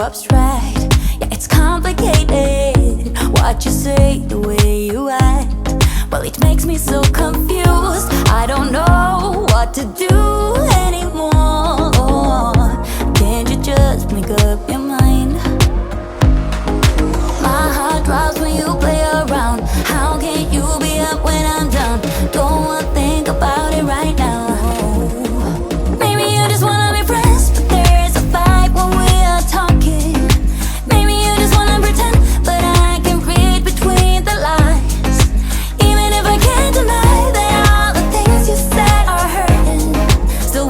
abstract. Yeah, it's complicated what you say, the way you act. Well, it makes me so confused. I don't know what to do anymore. Can't you just make up your mind? My heart drops when you play around. How can you be up when I'm down? Don't wanna think about it right now. Maybe you just wanna be friends, but there's a fight when we are talking. Maybe you just wanna pretend, but I can read between the lines. Even if I can't deny that all the things you said are hurting, still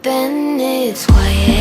and it's quiet.